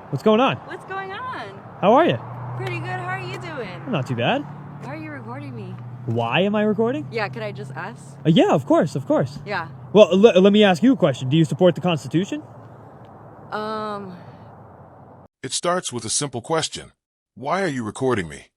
What's going on? What's going on? How are you? Pretty good. How are you doing? Not too bad. Why are you recording me? Why am I recording? Yeah, could I just ask? Yeah, of course, of course. Yeah. Well, let me ask you a question. Do you support the Constitution? It starts with a simple question. Why are you recording me?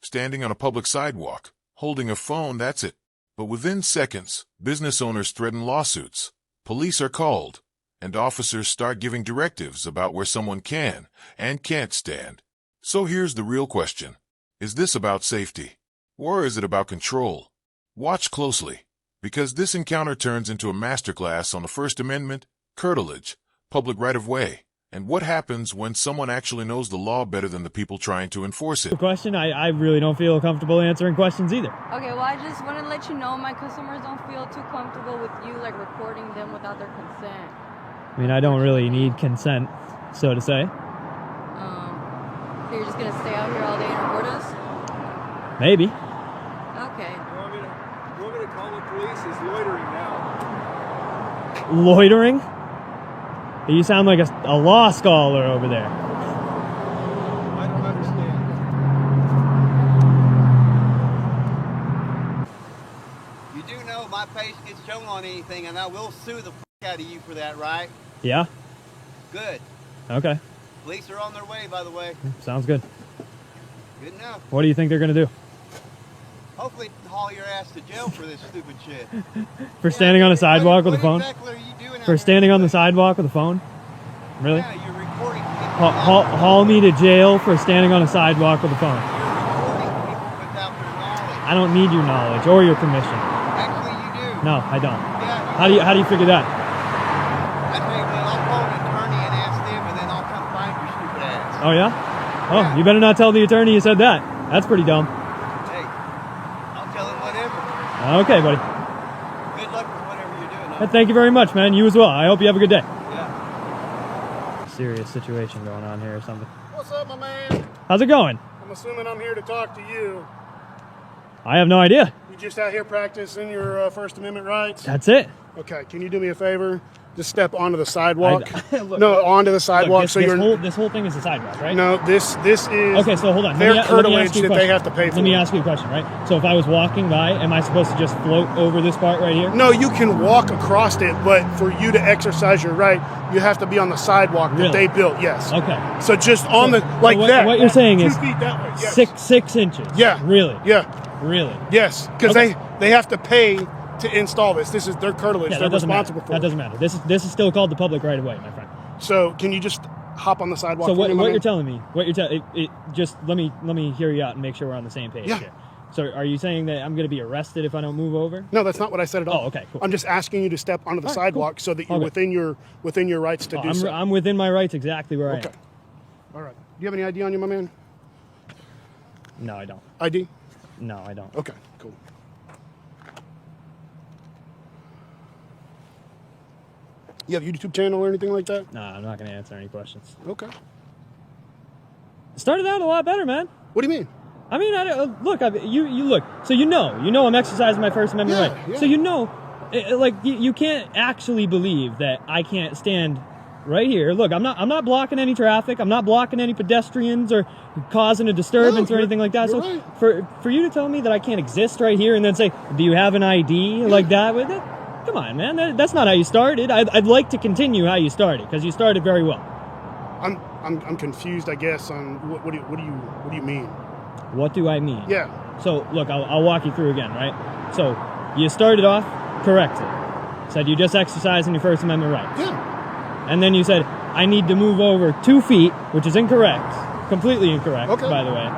Standing on a public sidewalk, holding a phone, that's it. But within seconds, business owners threaten lawsuits. Police are called, and officers start giving directives about where someone can and can't stand. So here's the real question. Is this about safety? Or is it about control? Watch closely, because this encounter turns into a masterclass on the First Amendment, curtilage, public right-of-way, and what happens when someone actually knows the law better than the people trying to enforce it. The question, I really don't feel comfortable answering questions either. Okay, well, I just want to let you know my customers don't feel too comfortable with you, like, recording them without their consent. I mean, I don't really need consent, so to say. So you're just going to stay out here all day and record us? Maybe. Okay. You want me to call the police? He's loitering now. Loitering? You sound like a law scholar over there. I don't understand. You do know my face gets shown on anything, and I will sue the out of you for that, right? Yeah? Good. Okay. Police are on their way, by the way. Sounds good. Good enough. What do you think they're going to do? Hopefully haul your ass to jail for this stupid shit. For standing on a sidewalk with a phone? What exactly are you doing out For here? standing on the sidewalk with a phone? Really? Yeah, you're recording people. Haul me to jail for standing on a sidewalk with a phone. You're recording people without their knowledge. I don't need your knowledge or your permission. Actually, you do. No, I don't. Yeah, How do you figure that? I tell you what, I'll call an attorney and ask them, and then I'll come find your stupid ass. Oh yeah? Oh, Yeah. you better not tell the attorney you said that. That's pretty dumb. Hey, I'll tell him whatever. Okay, buddy. Good luck with whatever you're doing. Huh? Thank you very much, man. You as well. I hope you have a good day. Yeah. Serious situation going on here or something. What's up, my man? How's it going? I'm assuming I'm here to talk to you. I have no idea. You just out here practicing your First Amendment rights? That's it. Okay, can you do me a favor? Just step onto the sidewalk. Look, no, onto the sidewalk. Look, this whole thing is a sidewalk, right? No, this is. Okay, so hold on. Their let me curtilage ask you a that question. they have to pay for. Let me ask you a question, right? So if I was walking by, am I supposed to just float over this part right here? No, you can walk across it, but for you to exercise your right, you have to be on the sidewalk that they built. Yes. Okay. So just on the what, that. What you're saying 2 is feet that way. Yes. 6 inches. Yeah. Really? Yeah. Really? Yes, because Okay. they have to pay to install this. This is their curtilage. Yeah, They're that doesn't responsible matter. for it. That doesn't matter. This is still called the public right of way, my friend. So can you just hop on the sidewalk? So for me, my what man? you're telling me? Just let me hear you out and make sure we're on the same page Yeah. here. So are you saying that I'm going to be arrested if I don't move over? No, that's not what I said at all. Oh, okay, cool. I'm just asking you to step onto the All right, sidewalk so that you're Okay. within your rights to do so. I'm within my rights exactly where Okay. I am. All right. Do you have any ID on you, my man? No, I don't. ID? No, I don't. Okay, cool. You have a YouTube channel or anything like that? No, I'm not going to answer any questions. Okay. It started out a lot better, man. What do you mean? I mean, you look. So you know I'm exercising my First Amendment Yeah, right. yeah. So you can't actually believe that I can't stand right here. Look, I'm not blocking any traffic. I'm not blocking any pedestrians or causing a disturbance or you're- anything like that. you're So right. for you to tell me that I can't exist right here and then say, "Do you have an ID?" like that with it? Come on, man. That's not how you started. I'd like to continue how you started because you started very well. I'm confused, I guess, on what do you mean? What do I mean? Yeah. So, look, I'll walk you through again, right? So, you started off correctly. Said you just exercising your First Amendment rights. Yeah. And then you said, I need to move over 2 feet, which is incorrect. Completely incorrect, Okay. by the way.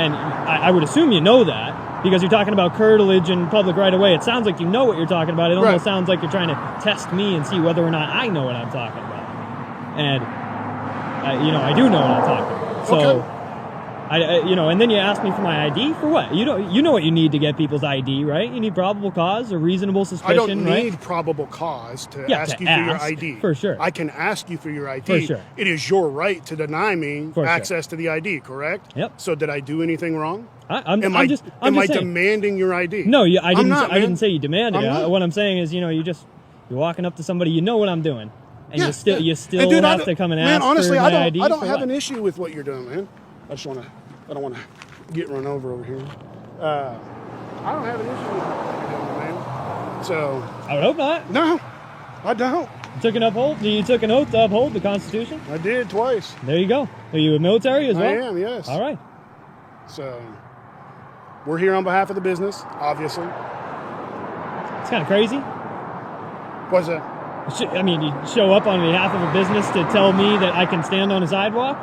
And I would assume you know that, because you're talking about curtilage and public right-of-way. It sounds like you know what you're talking about. It almost Right. sounds like you're trying to test me and see whether or not I know what I'm talking about. And, I do know what I'm talking about. So... Okay. And then you ask me for my ID for what? You know what you need to get people's ID, right? You need probable cause or reasonable suspicion, I don't right? need probable cause to Yeah, ask to you for your ask, ID. for sure. I can ask you for your ID. For sure. It is your right to deny me For sure. access to the ID, correct? Yep. So did I do anything wrong? I'm Am I just saying. demanding your ID? No, I didn't. not, I didn't man. say you demanded I'm it. not. What I'm saying is, you're walking up to somebody. You know what I'm doing. and Yeah, you still And dude, have to come and ask honestly, for my ID. I don't for have what? an issue with what you're doing, man. I don't want to get run over here. I don't have an issue with what you're doing, man. So I would hope not. no, I don't. You took an oath to uphold the Constitution. I did twice. There you go. Are you a military as well? I am, yes. All right. So we're here on behalf of the business, obviously. It's kind of crazy. What's that? I mean, you show up on behalf of a business to tell me that I can stand on a sidewalk?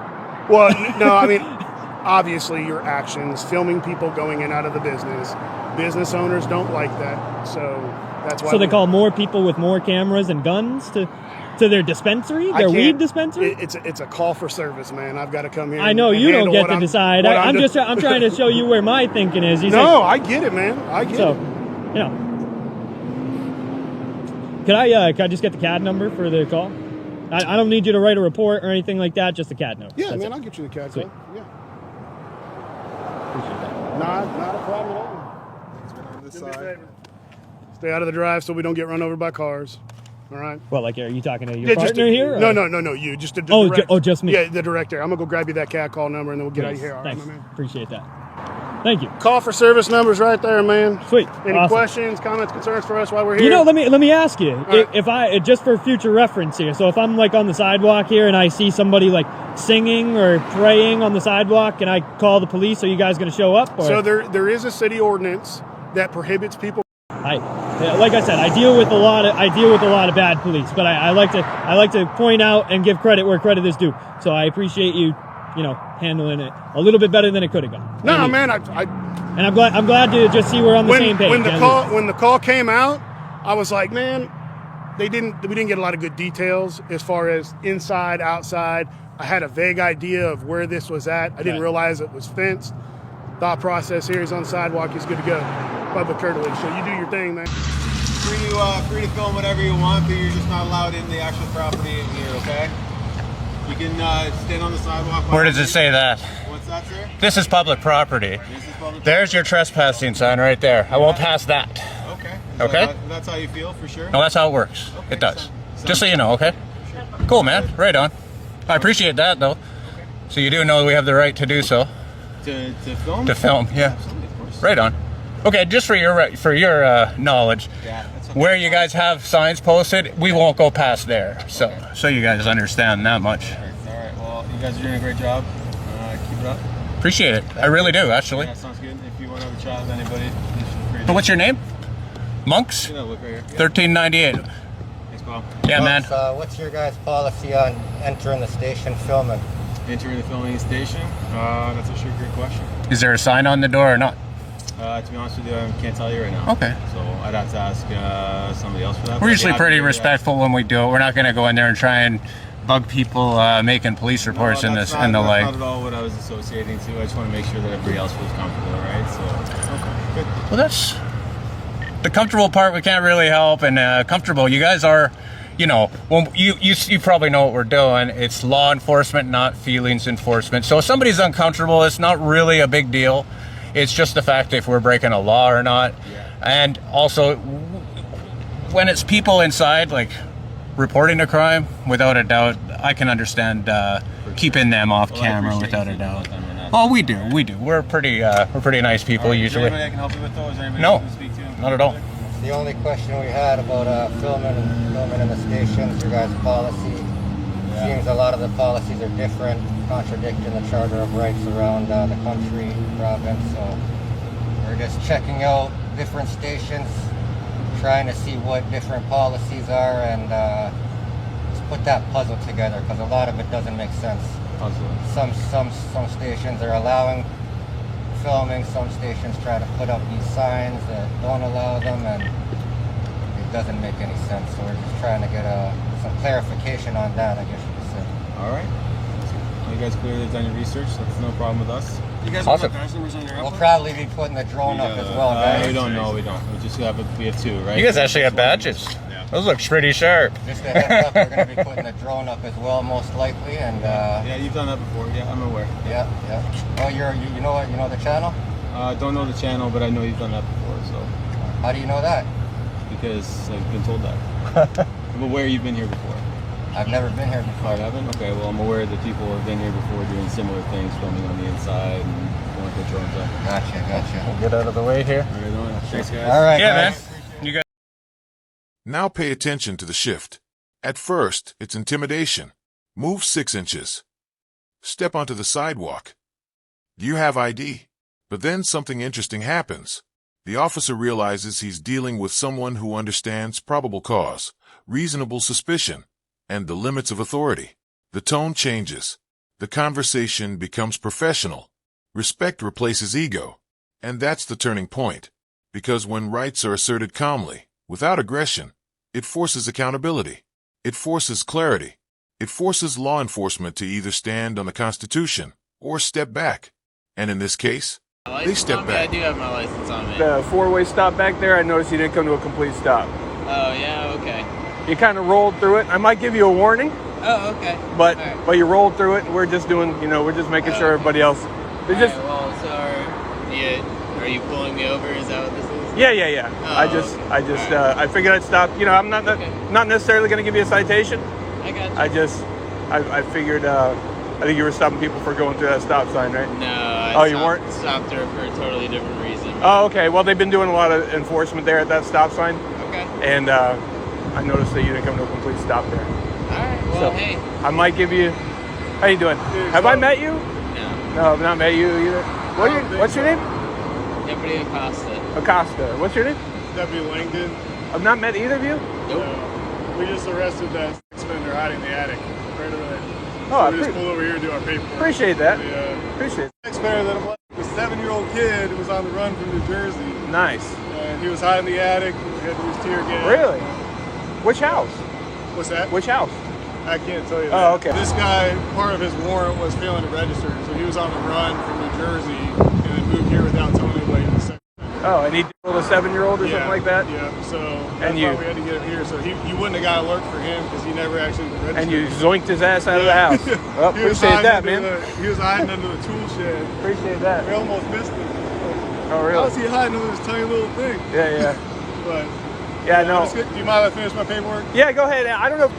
Well, no, I mean, obviously your actions, filming people going in and out of the business owners don't like that. So that's why. So they call more people with more cameras and guns to their dispensary, their weed dispensary? It's a call for service, man. I've got to come here. I know you don't get to decide. I'm trying to show you where my thinking is. I get it, man. I get it. You know. Can I just get the CAD number for the call? I don't need you to write a report or anything like that, just the CAD number. Yeah, That's man, it. I'll get you the CAD Sweet. code. Yeah. Appreciate that. Not a problem at all. It's been on this Do me a side. favor. Stay out of the drive so we don't get run over by cars. All right. Well, like, are you talking to your partner here? Or? No, you. Just Just me. Yeah, the director. I'm going to go grab you that CAD call number and then we'll get out of here. All right, Thanks. my man. Appreciate that. Thank you. Call for service numbers right there, man. Sweet. Any Awesome. questions, comments, concerns for us while we're here? You know, let me ask you, right. if I just for future reference here. So if I'm like on the sidewalk here and I see somebody like singing or praying on the sidewalk, and I call the police, are you guys going to show up? Or? So there is a city ordinance that prohibits people. Like I said, I deal with a lot of bad police, but I like to point out and give credit where credit is due. So I appreciate you handling it a little bit better than it could have gone. No, man, And I'm glad to just see we're on the same page. When the call came out, I was like, man, we didn't get a lot of good details as far as inside, outside. I had a vague idea of where this was at. I didn't realize it was fenced. Thought process here is on the sidewalk. He's good to go. Public courtesy. So you do your thing, man. Free to film whatever you want, but you're just not allowed in the actual property in here, okay? You can stand on the sidewalk. Where does it say that? What's that, sir? This is public property. This is public There's your trespassing sign right there. I won't pass that. Okay. Okay. That's how you feel, for sure? No, that's how it works. Okay, It does. sounds Just so you know, okay? Cool, man. Right on. I appreciate that, though. So you do know we have the right to do so. To film? To film, yeah. Absolutely, of course. Right on. Okay, just for your knowledge, Yeah, that's okay. where you guys have signs posted, we won't go past there. So you guys understand that much. All right. Well, you guys are doing a great job. Keep it up. Appreciate it. I really do, actually. Yeah, sounds good. If you want to have a chat with anybody, just feel free to. But what's your name? Monks? Yeah, look right here. Yeah. 1398. Thanks, Bob. Yeah, man. What's your guys' policy on entering the station filming? Entering the filming station? That's actually a great question. Is there a sign on the door or not? To be honest with you, I can't tell you right now. Okay. So I'd have to ask somebody else for that. We're But usually yeah, pretty yeah. respectful when we do it. We're not going to go in there and try and bug people making police reports No, and that's this and the not, like. That's not at all what I was associating to. I just want to make sure that everybody else feels comfortable, right? So, okay, good. Well, that's the comfortable part. We can't really help, and comfortable. You guys are, when you probably know what we're doing. It's law enforcement, not feelings enforcement. So if somebody's uncomfortable, it's not really a big deal. It's just the fact if we're breaking a law or not. Yeah. And also, when it's people inside, like reporting a crime, without a doubt, I can understand keeping them off Well, I camera appreciate without you a thinking doubt. about them and that. Oh, we do. We're pretty nice people All right, usually. Is there anybody I can help you with, though? Is there anybody No, you can speak to? not at all. The only question we had about filming in the stations, your guys' policy. Seems a lot of the policies are different, contradicting the Charter of Rights around the country, province. So we're just checking out different stations, trying to see what different policies are, and just put that puzzle together, because a lot of it doesn't make sense. Some stations are allowing filming, some stations try to put up these signs that don't allow them, and it doesn't make any sense. So we're just trying to get some clarification on that, I guess you could say. All right. You guys clearly done your research. That's no problem with us. You guys Awesome. have numbers on your We'll outlook? probably be putting the drone up as well, guys. We don't know. We don't. We just have we have two, right? You guys actually have badges. Those look pretty sharp. Just a heads up, we're going to be putting the drone up as well, most likely, and Yeah, you've done that before. Yeah, I'm aware. yeah. Oh, you know what? You know the channel? Don't know the channel, but I know you've done that before. So How do you know that? because I've been told that. I'm aware you've been here before. I've never been here before. I haven't? Okay, well, I'm aware that people have been here before doing similar things, filming on the inside and going to put drones up. Gotcha. Get out of the way here. Right on. Thanks, guys. All right, Yeah, guys. man. You guys. Now pay attention to the shift. At first, it's intimidation. Move 6 inches. Step onto the sidewalk. Do you have ID? But then something interesting happens. The officer realizes he's dealing with someone who understands probable cause, reasonable suspicion, and the limits of authority. The tone changes. The conversation becomes professional. Respect replaces ego. And that's the turning point. Because when rights are asserted calmly, without aggression, it forces accountability. It forces clarity. It forces law enforcement to either stand on the Constitution or step back. And in this case, they step back. I do have my license on me. The four-way stop back there, I noticed you didn't come to a complete stop. Oh, yeah, okay. You kind of rolled through it. I might give you a warning, Oh, okay. but All right. but you rolled through it. And we're just doing, we're just making sure everybody else. They're just, All right, well, so are you pulling me over? Is that what this is? yeah. Oh, I figured I'd stop. I'm not not necessarily going to give you a citation. I got you. I figured. I think you were stopping people for going through that stop sign, right? No, you weren't? Stopped her for a totally different reason. Oh, okay. Well, they've been doing a lot of enforcement there at that stop sign, Okay. and I noticed that you didn't come to a complete stop there. All right, well, So, hey. I might give you. How you doing? Have I met you? No. No, I've not met you either. What's your name? Deputy Acosta. Acosta. What's your name? Deputy Langdon. I've not met either of you. Nope. We just arrested that spender hiding in the attic right over there. Oh, So we just pulled over here to do our paperwork. appreciate that. The Appreciate it. taxpayer that a 7-year-old kid who was on the run from New Jersey. Nice. And he was hiding in the attic. We had to use tear gas. Really? Which house? What's that? Which house? I can't tell you that. Oh, okay. This guy, part of his warrant was failing to register. So he was on the run from New Jersey and then moved here without telling anybody. Oh, and he killed a 7-year-old or something like that? Yeah, so that's why we had to get him here. So you wouldn't have got an alert for him because he never actually registered. And you zoinked his ass out of the house. Well, appreciate that, man. He was hiding under the tool shed. Appreciate that. We almost missed him. Oh, really? How was he hiding under this tiny little thing? Yeah. But Yeah, no. do you mind if I finish my paperwork? Yeah, go ahead. I don't know.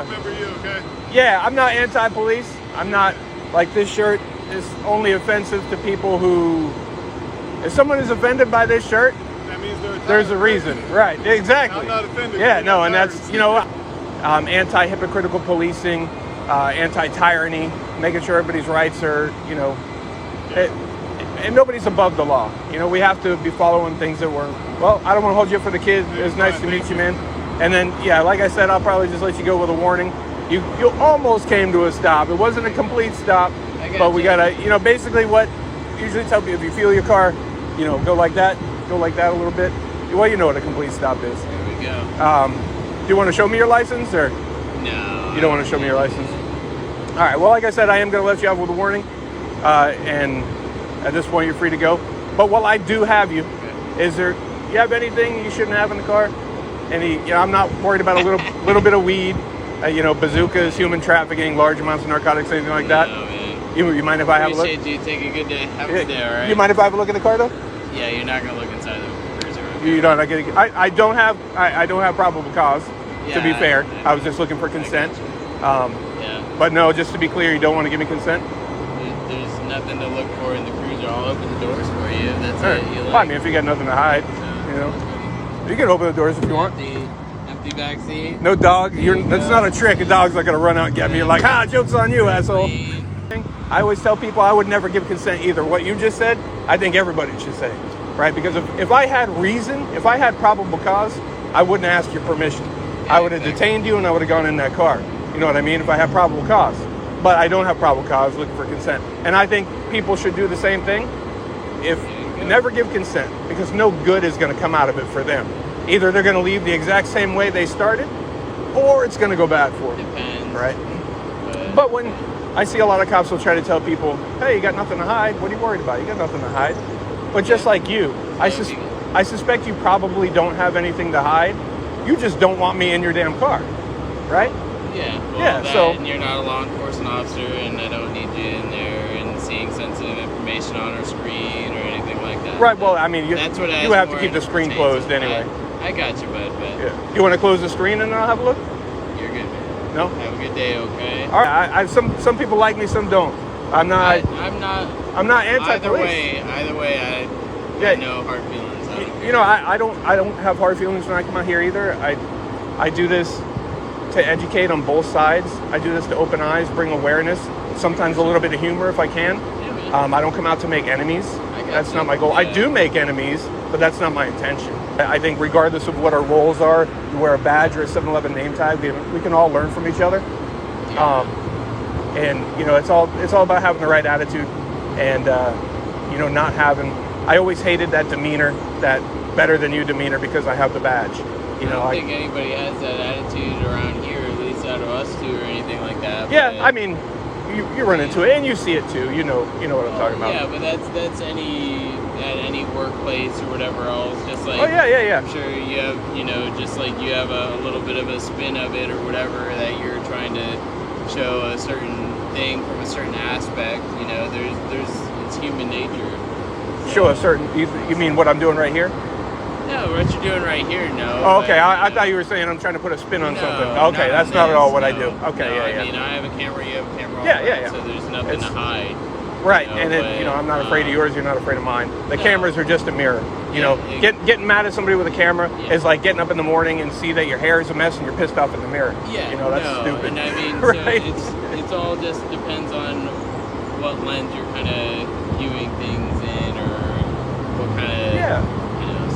Remember you, okay? Yeah, I'm not anti-police. I'm not, like, this shirt is only offensive to people who, if someone is offended by this shirt, That means there's a reason. Right, exactly. I'm not offended. Yeah, no, and that's, anti-hypocritical policing, anti-tyranny, making sure everybody's rights are, and nobody's above the law. We have to be following things that were, well, I don't want to hold you up for the kid. It was nice to meet you, man. And then, yeah, like I said, I'll probably just let you go with a warning. You almost came to a stop. It wasn't a complete stop, but we gotta, basically what usually tell people, if you feel your car, go like that a little bit. Well, you know what a complete stop is. There we go. Do you want to show me your license, or? No. You don't want to show me your license? All right, well, like I said, I am going to let you off with a warning, and at this point, you're free to go. But while I do have you, you have anything you shouldn't have in the car? I'm not worried about a little bit of weed, bazookas, human trafficking, large amounts of narcotics, anything like that. No, man. You mind if I have a look? Appreciate you. Take a good day. Have a good day, all right? You mind if I have a look in the car, though? Yeah, you're not gonna look inside the cruiser. Okay? You don't. I don't have probable cause. To be fair, I was just looking for consent. Yeah. But no, just to be clear, you don't want to give me consent. There's nothing to look for in the cruiser. I'll open the doors for you. That's All it. right. You Well, I mean, if you got nothing to hide, you can open the doors if you want. Empty back seat. No dog. That's not a trick. A dog's not gonna run out and get me. You're like, joke's on you, asshole. I always tell people I would never give consent either. What you just said, I think everybody should say, right? Because if I had reason, if I had probable cause, I wouldn't ask your permission. I would have detained you and I would have gone in that car. You know what I mean? If I had probable cause. But I don't have probable cause, looking for consent. And I think people should do the same thing. Never give consent, because no good is going to come out of it for them. Either they're going to leave the exact same way they started, or it's going to go bad for them. Depends. Right? But when I see a lot of cops will try to tell people, hey, you got nothing to hide. What are you worried about? You got nothing to hide. But just like you, I suspect you probably don't have anything to hide. You just don't want me in your damn car, right? Yeah. Well, Yeah. So and you're not a law enforcement officer, and I don't need you in there and seeing sensitive information on our screen or anything like that. right. Well, I mean, you That's what have to keep the screen closed anyway. I got you, bud. Yeah. You want to close the screen and I'll have a look? You're good, man. No. Have a a good day, okay? All right. Some people like me, some don't. I'm not anti-police. Either way, I got no hard feelings. I don't have hard feelings when I come out here either. I do this to educate on both sides. I do this to open eyes, bring awareness, sometimes a little bit of humor if I can. I don't come out to make enemies. That's not my goal. I do make enemies, but that's not my intention. I think regardless of what our roles are, you wear a badge or a 7-Eleven name tag, we can all learn from each other. And it's all about having the right attitude, and not having. I always hated that demeanor, that better than you demeanor, because I have the badge. I don't think anybody has that attitude around here, at least out of us two or anything like that. Yeah, I mean, you run into it and you see it too. You know what I'm talking about. Yeah, but that's at any workplace or whatever else. Just like yeah. I'm sure you have just like you have a little bit of a spin of it or whatever that you're trying to show a certain thing from a certain aspect. There's it's human nature. So. Show a certain. You mean what I'm doing right here? No, what you're doing right here, no. Oh, okay, I thought you were saying I'm trying to put a spin on something. Okay, that's not at all what I do. Okay, I mean, I have a camera, you have a camera. Yeah. So there's nothing to hide. Right, and then I'm not afraid of yours. You're not afraid of mine. The cameras are just a mirror. Getting mad at somebody with a camera is like getting up in the morning and see that your hair is a mess and you're pissed off in the mirror. Yeah, that's stupid. And I mean, right? So it's all just depends on what lens you're kind of viewing things in, or what kind of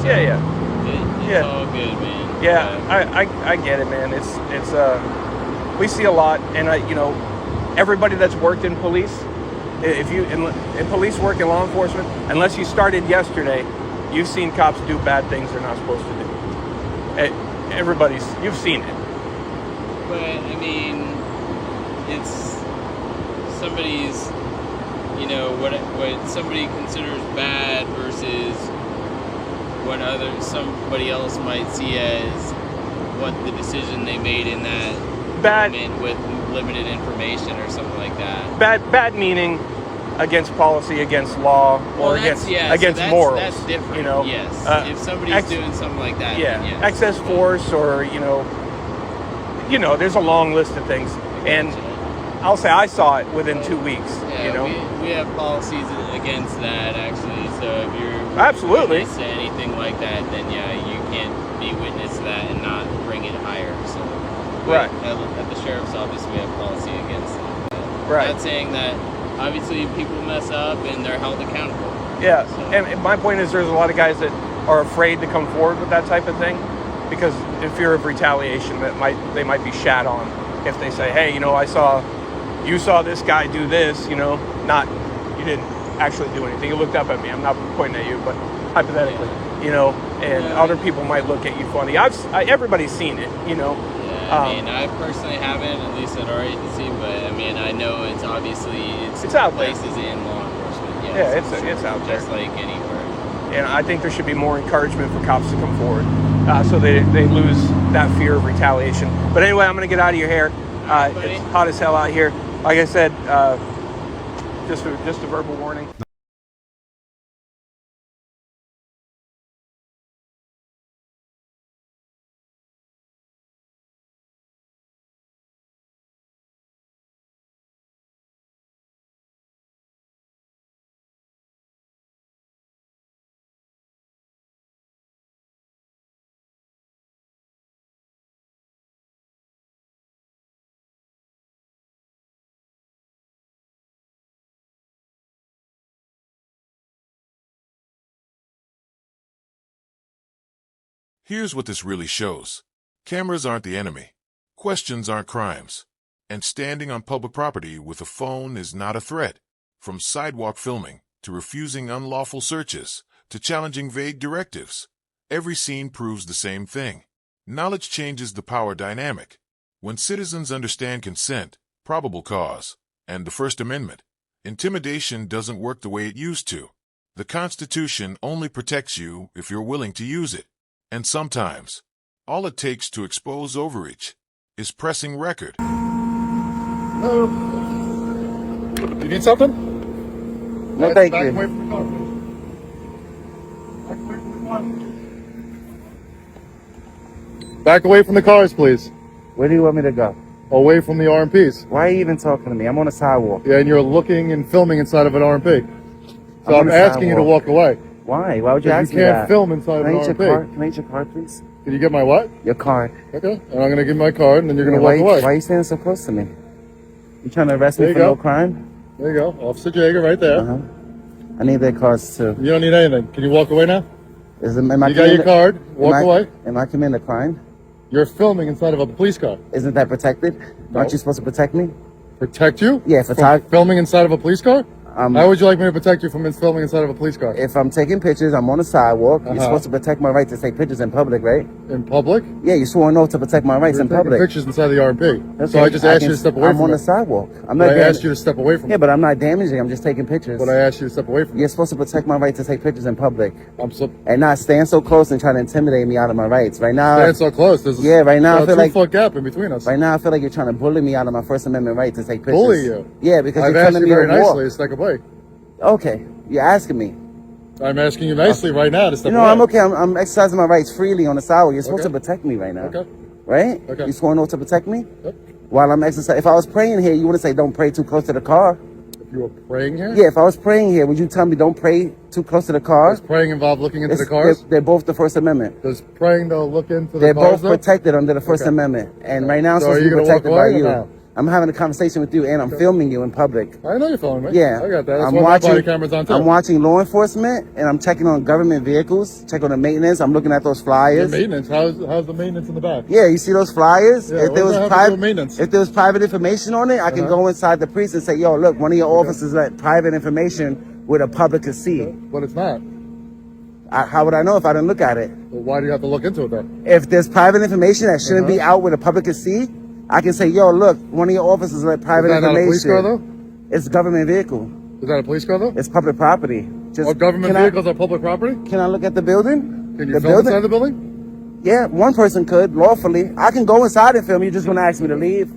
It's all good, man. Yeah, I get it, man. It's we see a lot, and everybody that's worked in police, if you in police work in law enforcement, unless you started yesterday, you've seen cops do bad things they're not supposed to do. You've seen it. But I mean, it's somebody's, what somebody considers bad versus what somebody else might see as what the decision they made in that moment with limited information or something like that. Bad meaning against policy, against law, or against morals. That's different. Yes. If somebody's doing something like that. Yeah. Yes. Excess force, or there's a long list of things, and I'll say I saw it within 2 weeks. Yeah, we have policies against that actually. So if you're absolutely witness to anything like that, then you can't be witness to that and not bring it higher. So right at the sheriff's office, we have policy against that. Right. Not saying that obviously people mess up and they're held accountable. Yeah, so. And my point is, there's a lot of guys that are afraid to come forward with that type of thing because in fear of retaliation, they might be shat on if they say, hey, you saw this guy do this, you didn't actually do anything. You looked up at me. I'm not pointing at you, but hypothetically, and other people might look at you funny. Everybody's seen it, Yeah, I mean, I personally haven't, at least at our agency, but I mean, I know it's obviously it's out places there. in law enforcement. Yeah, it's out there. Just like anywhere. And I think there should be more encouragement for cops to come forward, so they lose that fear of retaliation. But anyway, I'm going to get out of your hair. It's hot as hell out here. Like I said, just a verbal warning. Here's what this really shows. Cameras aren't the enemy. Questions aren't crimes. And standing on public property with a phone is not a threat. From sidewalk filming, to refusing unlawful searches, to challenging vague directives, every scene proves the same thing. Knowledge changes the power dynamic. When citizens understand consent, probable cause, and the First Amendment, intimidation doesn't work the way it used to. The Constitution only protects you if you're willing to use it. And sometimes, all it takes to expose overreach is pressing record. Hello. You need something? No, thank you. Back away from the cars, please. Where do you want me to go? Away from the RMPs. Why are you even talking to me? I'm on a sidewalk. Yeah, and you're looking and filming inside of an RMP. So I'm asking you to walk away. Why? Why would you ask You me that? can't film inside of an RMP. Can I get your card, please? Can you get my what? Your card. Okay. And I'm going to give you my card, and then you're going to walk away. Why are you standing so close to me? You trying to arrest me for no crime? There you go. Officer Jaeger right there. I need their cards too. You don't need anything. Can you walk away now? Am I you got your card. Walk away. Am I committing a crime? You're filming inside of a police car. Isn't that protected? No. Aren't you supposed to protect me? Protect you? Yeah, from filming inside of a police car? How would you like me to protect you from filming inside of a police car? If I'm taking pictures, I'm on the sidewalk. You're supposed to protect my right to take pictures in public, right? In public? Yeah, you swore an oath to protect my rights in public. Pictures inside the RMP. Okay, So I just asked you to step away from it. I'm on the sidewalk. I asked you to step away from it. Yeah, but I'm not damaging. I'm just taking pictures. But I asked you to step away from it. You're supposed to protect my right to take pictures in public. And not stand so close and try to intimidate me out of my rights. Right now. Stand so close. There's right now I feel like 2 foot gap in between us. Right now I feel like you're trying to bully me out of my First Amendment right to take pictures. Bully you? Yeah, because I've you're asked telling you me very to walk. nicely to step away. Okay, you're asking me. I'm asking you nicely right now to step away. I'm okay. I'm exercising my rights freely on the sidewalk. You're supposed to protect me right now. Okay. Right? Okay. You swore an oath to protect me? Yep. While I'm exercising. If I was praying here, you wouldn't say don't pray too close to the car. If you were praying here? Yeah, if I was praying here, would you tell me don't pray too close to the car? Does praying involve looking into the cars? They're both the First Amendment. Does praying though look into the They're cars? both protected under the First Amendment. And right now I'm So supposed are you to be gonna walk protected by away or you. not? I'm having a conversation with you and I'm filming you in public. I know you're filming me. Yeah. I got that. That's I'm why watching, my body camera's on too. I'm watching law enforcement and I'm checking on government vehicles, checking on the maintenance. I'm looking at those The flyers. maintenance. How's the maintenance in the back? Yeah, you see those flyers? Yeah, what does that have to do with maintenance? If there was private information on it, I can go inside the precinct and say, yo, look, one of your officers let private information where the public could see. But it's not. How would I know if I didn't look at it? Well, why do you have to look into it then? If there's private information that shouldn't be out where the public could see, I can say, yo, look, one of your officers let private Is that information. not a police car though? It's a government vehicle. Is that a police car though? It's public property. Government vehicles are public property? Can I look at the building? Can you film inside the building? Yeah, one person could lawfully. I can go inside and film. You're just gonna ask me to leave.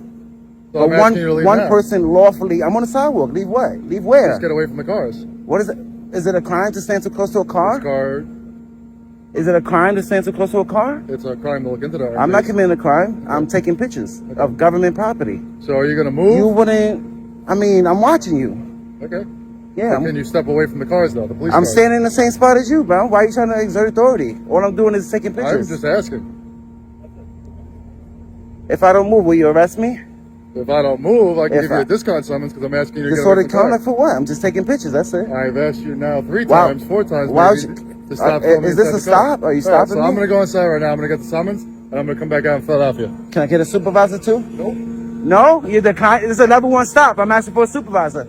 So I'm asking you to leave one now. person lawfully. I'm on the sidewalk. Leave what? Leave where? Just get away from the cars. What is it? Is it a crime to stand too close to a car? Car. Is it a crime to stand too close to a car? It's a crime to look into that. I'm not committing a crime. I'm taking pictures of government property. So are you gonna move? You wouldn't. I mean, I'm watching you. Okay. Yeah. But can you step away from the cars though? The police I'm cars? standing in the same spot as you, bro. Why are you trying to exert authority? All I'm doing is taking pictures. I'm just asking. If I don't move, will you arrest me? If I don't move, I can If give you I- a discount summons because I'm asking you to get away Disorderly from the car. conduct for what? I'm just taking pictures. That's it. I've asked you now 3 Why- times, 4 times why maybe, would you- to stop is filming this inside a the car. stop? Are you All right, stopping so I'm me? going to go inside right now. I'm going to get the summons, and I'm going to come back out in Philadelphia. Can I get a supervisor too? Nope. No? You're the kind. It's a level 1 stop. I'm asking for a supervisor.